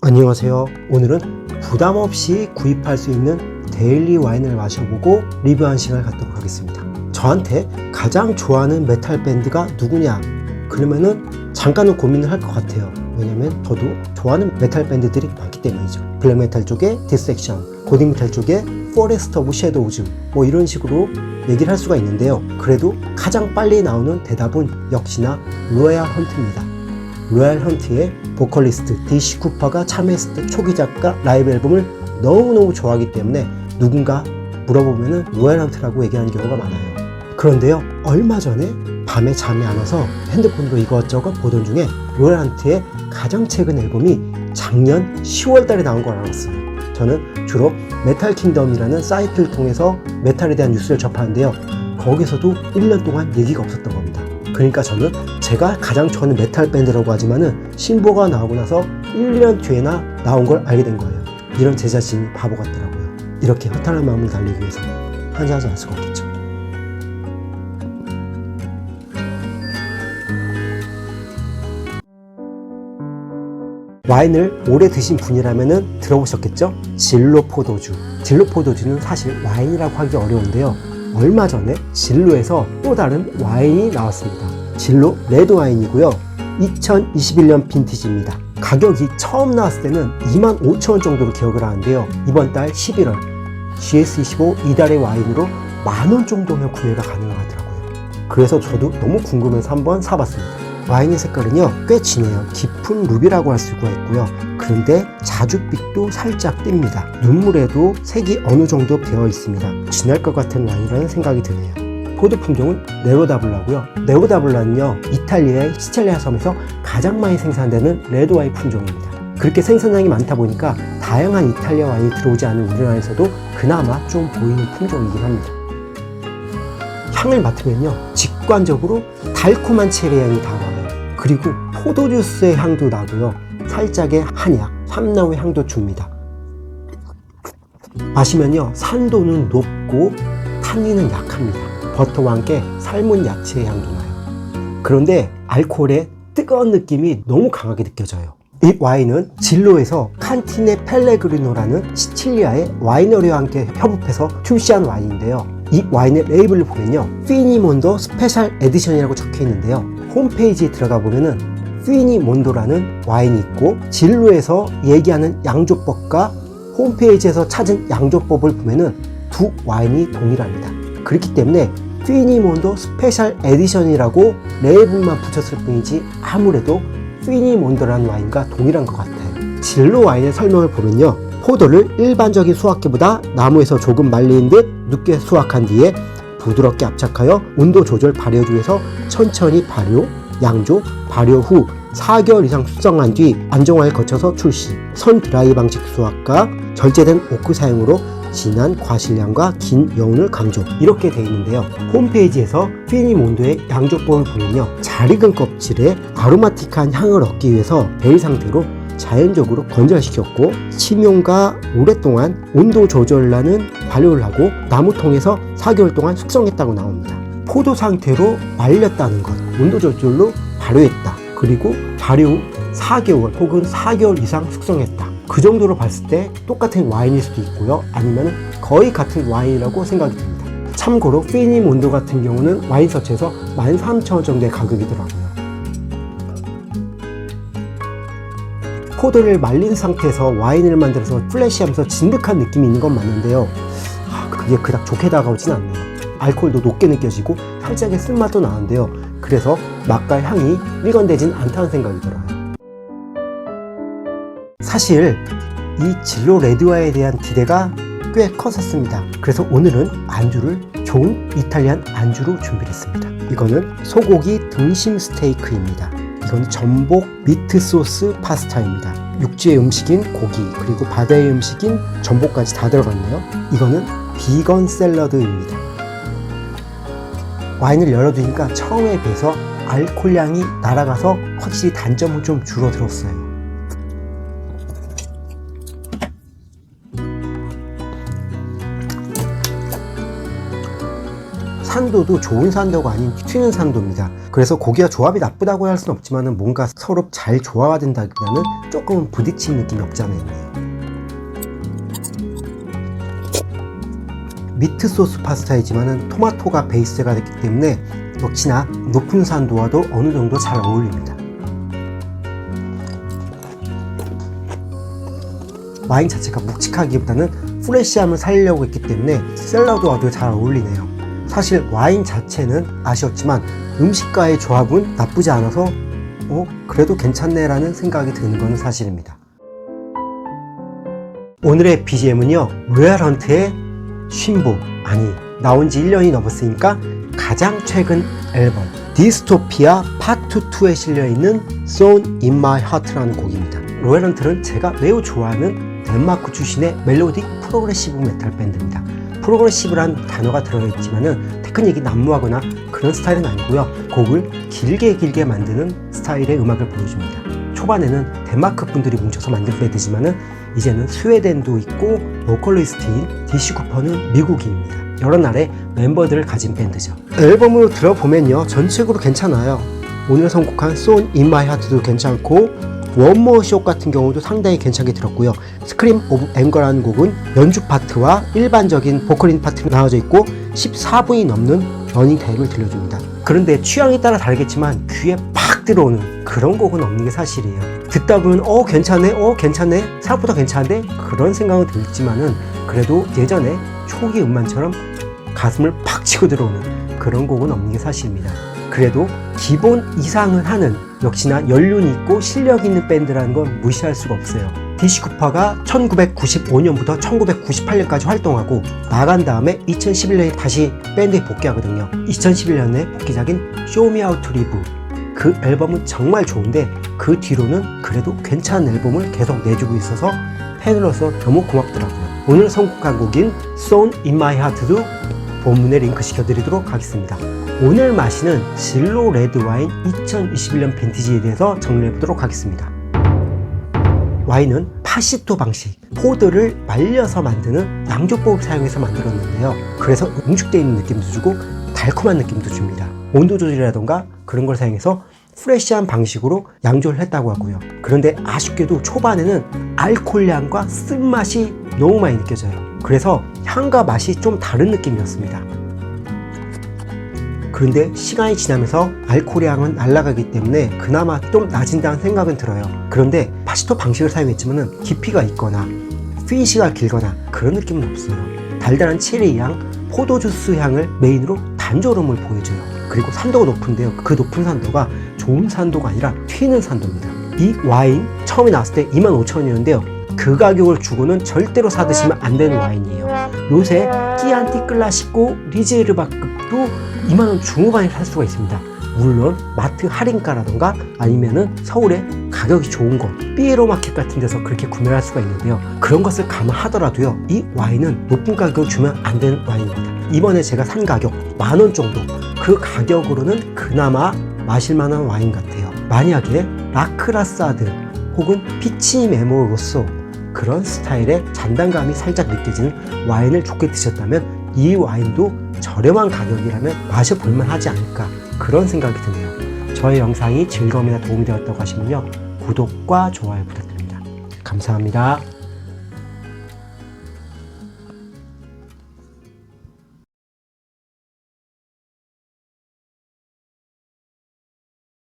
안녕하세요. 오늘은 부담 없이 구입할 수 있는 데일리 와인을 마셔보고 리뷰하는 시간을 갖도록 하겠습니다. 저한테 가장 좋아하는 메탈 밴드가 누구냐? 그러면은 잠깐은 고민을 할 것 같아요. 왜냐면 저도 좋아하는 메탈 밴드들이 많기 때문이죠. 블랙메탈 쪽에 디섹션, 고딕메탈 쪽에 포레스트 오브 섀도우즈 뭐 이런 식으로 얘기를 할 수가 있는데요. 그래도 가장 빨리 나오는 대답은 역시나 로얄 헌트입니다. 로얄 헌트의 보컬리스트 DC 쿠퍼가 참여했을 때 초기 작가 라이브 앨범을 너무너무 좋아하기 때문에 누군가 물어보면은 로얄 헌트라고 얘기하는 경우가 많아요. 그런데요, 얼마 전에 밤에 잠이 안 와서 핸드폰으로 이것저것 보던 중에 로얄 헌트의 가장 최근 앨범이 작년 10월 달에 나온 걸 알았어요. 저는 주로 메탈 킹덤이라는 사이트를 통해서 메탈에 대한 뉴스를 접하는데요. 거기서도 1년 동안 얘기가 없었던 겁니다. 그러니까 저는 제가 가장 좋아하는 메탈 밴드라고 하지만은 신보가 나오고 나서 1년 뒤에나 나온 걸 알게 된 거예요. 이런 제 자신이 바보 같더라고요. 이렇게 허탈한 마음을 달래기 위해서 한잔하지 않을 수가 없겠죠. 와인을 오래 드신 분이라면은 들어보셨겠죠? 진로 포도주. 진로 포도주는 사실 와인이라고 하기 어려운데요. 얼마 전에 진로에서 또 다른 와인이 나왔습니다. 진로 레드 와인이고요. 2021년 빈티지입니다. 가격이 처음 나왔을 때는 25,000원 정도로 기억을 하는데요. 이번 달 11월 GS25 이달의 와인으로 10,000원 정도면 구매가 가능하더라고요. 그래서 저도 너무 궁금해서 한번 사봤습니다. 와인의 색깔은요, 꽤 진해요. 깊은 루비라고 할 수가 있고요. 그런데 자줏빛도 살짝 띱니다. 눈물에도 색이 어느 정도 배어 있습니다. 진할 것 같은 와인이라는 생각이 드네요. 포도 품종은 네로다블라고요. 네로다블라는요, 이탈리아의 시칠리아 섬에서 가장 많이 생산되는 레드 와인 품종입니다. 그렇게 생산량이 많다 보니까 다양한 이탈리아 와인이 들어오지 않은 우리나라에서도 그나마 좀 보이는 품종이긴 합니다. 향을 맡으면요, 직관적으로 달콤한 체리 향이 다가와요. 그리고 포도주스의 향도 나고요. 살짝의 한약, 삼나무의 향도 줍니다. 마시면요, 산도는 높고 탄닌은 약합니다. 버터와 함께 삶은 야채의 향도 나요. 그런데 알코올의 뜨거운 느낌이 너무 강하게 느껴져요. 이 와인은 진로에서 칸티네 펠레그리노라는 시칠리아의 와이너리와 함께 협업해서 출시한 와인인데요. 이 와인의 레이블을 보면요, 피니몬도 스페셜 에디션이라고 적혀 있는데요. 홈페이지에 들어가 보면은 피니몬도라는 와인이 있고, 진로에서 얘기하는 양조법과 홈페이지에서 찾은 양조법을 보면은 두 와인이 동일합니다. 그렇기 때문에 피니몬도 스페셜 에디션이라고 레이블만 붙였을 뿐이지 아무래도 피니몬도라는 와인과 동일한 것 같아요. 진로 와인의 설명을 보면요, 포도를 일반적인 수확기보다 나무에서 조금 말린 듯 늦게 수확한 뒤에 부드럽게 압착하여 온도 조절 발효주에서 천천히 발효, 양조, 발효 후 4개월 이상 숙성한 뒤 안정화를 거쳐서 출시. 선 드라이 방식 수확과 절제된 오크 사용으로 진한 과실량과 긴 여운을 강조. 이렇게 되어 있는데요. 홈페이지에서 피니몬도의 양조법을 보면요, 잘 익은 껍질에 아로마틱한 향을 얻기 위해서 베일 상태로 자연적으로 건조시켰고, 침용과 오랫동안 온도 조절하는 발효를 하고 나무통에서 4개월 동안 숙성했다고 나옵니다. 포도 상태로 말렸다는 것, 온도 조절로 발효했다. 그리고 발효 후 4개월 혹은 4개월 이상 숙성했다. 그 정도로 봤을 때 똑같은 와인일 수도 있고요. 아니면 거의 같은 와인이라고 생각이 듭니다. 참고로 피니몬도 같은 경우는 와인 서치에서 13,000원 정도의 가격이더라고요. 포도를 말린 상태에서 와인을 만들어서 플래시하면서 진득한 느낌이 있는 건 맞는데요, 그게 그닥 좋게 다가오진 않네요. 알코올도 높게 느껴지고 살짝의 쓴맛도 나는데요. 그래서 맛과 향이 일관되진 않다는 생각이 들어요. 사실 이 진로 레드와인에 대한 기대가 꽤 컸었습니다. 그래서 오늘은 안주를 좋은 이탈리안 안주로 준비를 했습니다. 이거는 소고기 등심 스테이크입니다. 이건 전복 미트 소스 파스타입니다. 육지의 음식인 고기, 그리고 바다의 음식인 전복까지 다 들어갔네요. 이거는 비건 샐러드입니다. 와인을 열어두니까 처음에 비해서 알코올량이 날아가서 확실히 단점은 좀 줄어들었어요. 산도도 좋은 산도가 아닌 튀는 산도입니다. 그래서 고기와 조합이 나쁘다고 할 수는 없지만 뭔가 서로 잘 조화된다기보다는 조금 부딪힌 느낌이 없지 않아 있네요. 미트 소스 파스타이지만 토마토가 베이스가 됐기 때문에 역시나 높은 산도와도 어느 정도 잘 어울립니다. 와인 자체가 묵직하기보다는 프레시함을 살리려고 했기 때문에 샐러드와도 잘 어울리네요. 사실 와인 자체는 아쉬웠지만 음식과의 조합은 나쁘지 않아서 그래도 괜찮네 라는 생각이 드는 건 사실입니다. 오늘의 BGM은요, 로얄 헌트의 쉼보, 아니 나온 지 1년이 넘었으니까 가장 최근 앨범 디스토피아 파트 2에 실려있는 Song in My Heart라는 곡입니다. 로얄 헌트는 제가 매우 좋아하는 덴마크 출신의 멜로딕 프로그레시브 메탈 밴드입니다. 프로그레시브란 단어가 들어있지만은 테크닉이 난무하거나 그런 스타일은 아니고요. 곡을 길게 만드는 스타일의 음악을 보여줍니다. 초반에는 덴마크 분들이 뭉쳐서 만든 밴드지만은 이제는 스웨덴도 있고 보컬리스트인 디시 쿠퍼는 미국인입니다. 여러 나라의 멤버들을 가진 밴드죠. 앨범으로 들어보면요, 전체적으로 괜찮아요. 오늘 선곡한 Song in My Heart도 괜찮고 원모어 숏 같은 경우도 상당히 괜찮게 들었고요. 스크림 오브 앵거라는 곡은 연주 파트와 일반적인 보컬인 파트가 나눠져 있고 14분이 넘는 러닝 타임을 들려줍니다. 그런데 취향에 따라 다르겠지만 귀에 팍 들어오는 그런 곡은 없는 게 사실이에요. 듣다 보면 괜찮네 생각보다 괜찮은데 그런 생각은 들지만은 그래도 예전에 초기 음반처럼 가슴을 팍 치고 들어오는 그런 곡은 없는 게 사실입니다. 그래도 기본 이상은 하는, 역시나 연륜이 있고 실력 있는 밴드라는 건 무시할 수가 없어요. 디시 쿠퍼가 1995년부터 1998년까지 활동하고 나간 다음에 2011년에 다시 밴드에 복귀하거든요. 2011년에 복귀작인 Show Me How to Live, 그 앨범은 정말 좋은데 그 뒤로는 그래도 괜찮은 앨범을 계속 내주고 있어서 팬으로서 너무 고맙더라고요. 오늘 선곡한 곡인 Song in My Heart도 본문에 링크 시켜드리도록 하겠습니다. 오늘 마시는 진로 레드와인 2021년 빈티지에 대해서 정리해보도록 하겠습니다. 와인은 파시토 방식, 포도를 말려서 만드는 양조법을 사용해서 만들었는데요. 그래서 응축되어 있는 느낌도 주고 달콤한 느낌도 줍니다. 온도 조절이라던가 그런 걸 사용해서 프레시한 방식으로 양조를 했다고 하고요. 그런데 아쉽게도 초반에는 알코올향과 쓴맛이 너무 많이 느껴져요. 그래서 향과 맛이 좀 다른 느낌이었습니다. 그런데 시간이 지나면서 알코올의 향은 날아가기 때문에 그나마 좀 나아진다는 생각은 들어요. 그런데 파시토 방식을 사용했지만 깊이가 있거나 피니시가 길거나 그런 느낌은 없어요. 달달한 체리 향, 포도주스 향을 메인으로 단조로움을 보여줘요. 그리고 산도가 높은데요, 그 높은 산도가 좋은 산도가 아니라 튀는 산도입니다. 이 와인 처음에 나왔을 때 25,000원이었는데요 그 가격을 주고는 절대로 사드시면 안 되는 와인이에요. 요새 끼안티 클라시코 리제르바급도 2만원 중후반에 살 수가 있습니다. 물론 마트 할인가라던가 아니면은 서울에 가격이 좋은 곳 삐에로 마켓 같은 데서 그렇게 구매할 수가 있는데요, 그런 것을 감안하더라도요 이 와인은 높은 가격을 주면 안 되는 와인입니다. 이번에 제가 산 가격 10,000원 정도, 그 가격으로는 그나마 마실만한 와인 같아요. 만약에 라크라사드 혹은 피치 메모 로쏘 그런 스타일의 잔단감이 살짝 느껴지는 와인을 좋게 드셨다면 이 와인도 저렴한 가격이라면 마셔볼만 하지 않을까, 그런 생각이 드네요. 저의 영상이 즐거움이나 도움이 되었다고 하시면요 구독과 좋아요 부탁드립니다. 감사합니다.